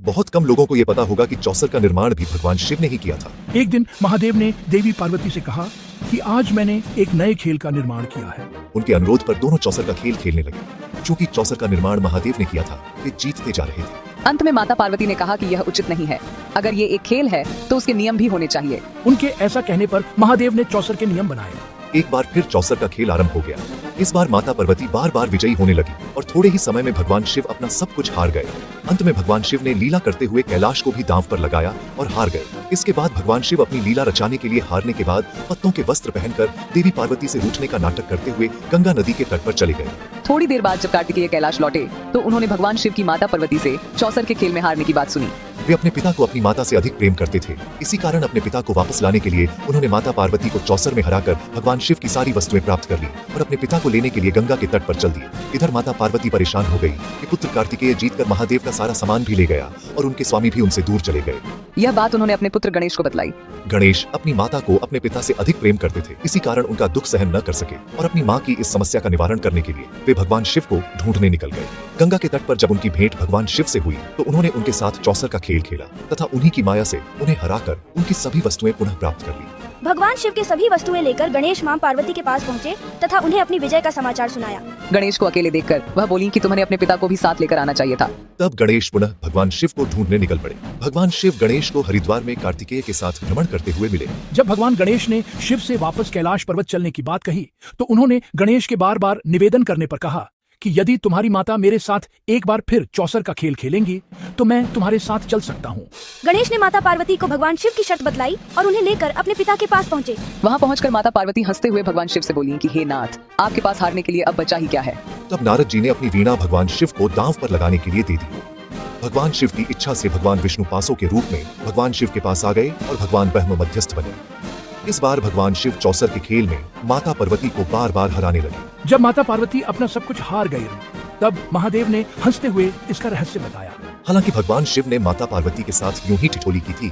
बहुत कम लोगों को ये पता होगा कि चौसर का निर्माण भी भगवान शिव ने ही किया था। एक दिन महादेव ने देवी पार्वती से कहा कि आज मैंने एक नए खेल का निर्माण किया है। उनके अनुरोध पर दोनों चौसर का खेल खेलने लगे। चूंकि चौसर का निर्माण महादेव ने किया था, वे जीतते जा रहे थे। अंत में माता पार्वती ने कहा कि यह उचित नहीं है। अगर ये एक खेल है तो उसके नियम भी होने चाहिए। उनके ऐसा कहने पर महादेव ने चौसर के नियम बनाए। एक बार फिर चौसर का खेल आरंभ हो गया। इस बार माता पार्वती बार बार विजयी होने लगी और थोड़े ही समय में भगवान शिव अपना सब कुछ हार गए। अंत में भगवान शिव ने लीला करते हुए कैलाश को भी दांव पर लगाया और हार गए। इसके बाद भगवान शिव अपनी लीला रचाने के लिए हारने के बाद पत्तों के वस्त्र पहनकर देवी पार्वती से रूठने का नाटक करते हुए गंगा नदी के तट पर चले गए। थोड़ी देर बाद जब कार्तिकेय कैलाश लौटे तो उन्होंने भगवान शिव की माता पार्वती से चौसर के खेल में हारने की बात सुनी। वे अपने पिता को अपनी माता से अधिक प्रेम करते थे। इसी कारण अपने पिता को वापस लाने के लिए उन्होंने माता पार्वती को चौसर में हराकर भगवान शिव की सारी वस्तुएं प्राप्त कर ली और अपने पिता को लेने के लिए गंगा के तट पर चल दिए। इधर माता पार्वती परेशान हो गई कि पुत्र कार्तिकेय जीतकर महादेव का सारा सामान भी ले गया और उनके स्वामी भी उनसे दूर चले गए। यह बात उन्होंने अपने पुत्र गणेश को बतलाई। गणेश अपनी माता को अपने पिता से अधिक प्रेम करते थे। इसी कारण उनका दुख सहन न कर सके और अपनी माँ की इस समस्या का निवारण करने के लिए वे भगवान शिव को ढूंढने निकल गए। गंगा के तट पर जब उनकी भेंट भगवान शिव से हुई तो उन्होंने उनके साथ चौसर का खेल खेला तथा उन्हीं की माया से उन्हें हराकर उनकी सभी वस्तुएं पुनः प्राप्त कर ली। भगवान शिव की सभी वस्तुएं लेकर गणेश मां पार्वती के पास पहुंचे तथा उन्हें अपनी विजय का समाचार सुनाया। गणेश को अकेले देखकर वह बोली कि तुम्हें अपने पिता को भी साथ लेकर आना चाहिए था। तब गणेश पुनः भगवान शिव को ढूंढने निकल पड़े। भगवान शिव गणेश को हरिद्वार में कार्तिकेय के साथ भ्रमण करते हुए मिले। जब भगवान गणेश ने शिव से वापस कैलाश पर्वत चलने की बात कही तो उन्होंने गणेश के बार बार निवेदन करने पर कहा कि यदि तुम्हारी माता मेरे साथ एक बार फिर चौसर का खेल खेलेंगी तो मैं तुम्हारे साथ चल सकता हूँ। गणेश ने माता पार्वती को भगवान शिव की शर्त बतलाई और उन्हें लेकर अपने पिता के पास पहुँचे। वहाँ पहुँचकर माता पार्वती हंसते हुए भगवान शिव से बोली कि हे नाथ, आपके पास हारने के लिए अब बचा ही क्या है। तब नारद जी ने अपनी वीणा भगवान शिव को दांव पर लगाने के लिए दे दी। भगवान शिव की इच्छा से भगवान विष्णु पासों के रूप में भगवान शिव के पास आ गए और भगवान ब्रह्म मध्यस्थ बने। इस बार भगवान शिव चौसर के खेल में माता पार्वती को बार बार हराने लगे। जब माता पार्वती अपना सब कुछ हार गई तब महादेव ने हंसते हुए इसका रहस्य बताया। हालांकि भगवान शिव ने माता पार्वती के साथ यूं ही ठिठोली की थी,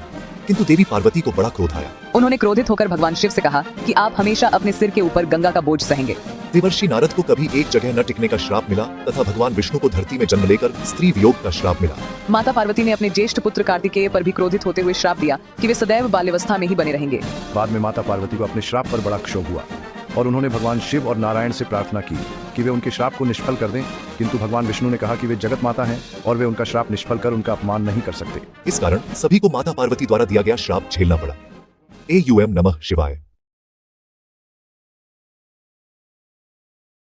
किंतु देवी पार्वती को बड़ा क्रोध आया। उन्होंने क्रोधित होकर भगवान शिव से कहा कि आप हमेशा अपने सिर के ऊपर गंगा का बोझ सहेंगे। देवर्षि नारद को कभी एक जगह न टिकने का श्राप मिला तथा भगवान विष्णु को धरती में जन्म लेकर स्त्री वियोग का श्राप मिला। माता पार्वती ने अपने ज्येष्ठ पुत्र कार्तिकेय पर भी क्रोधित होते हुए श्राप दिया कि वे सदैव बाल्यावस्था में ही बने रहेंगे। बाद में माता पार्वती को अपने श्राप पर बड़ा क्षोभ हुआ और उन्होंने भगवान शिव और नारायण से प्रार्थना की कि वे उनके श्राप को निष्फल कर दें, किंतु भगवान विष्णु ने कहा कि वे जगत माता हैं और वे उनका श्राप निष्फल कर उनका अपमान नहीं कर सकते। इस कारण सभी को माता पार्वती द्वारा दिया गया श्राप झेलना पड़ा। AUM नमः शिवाय।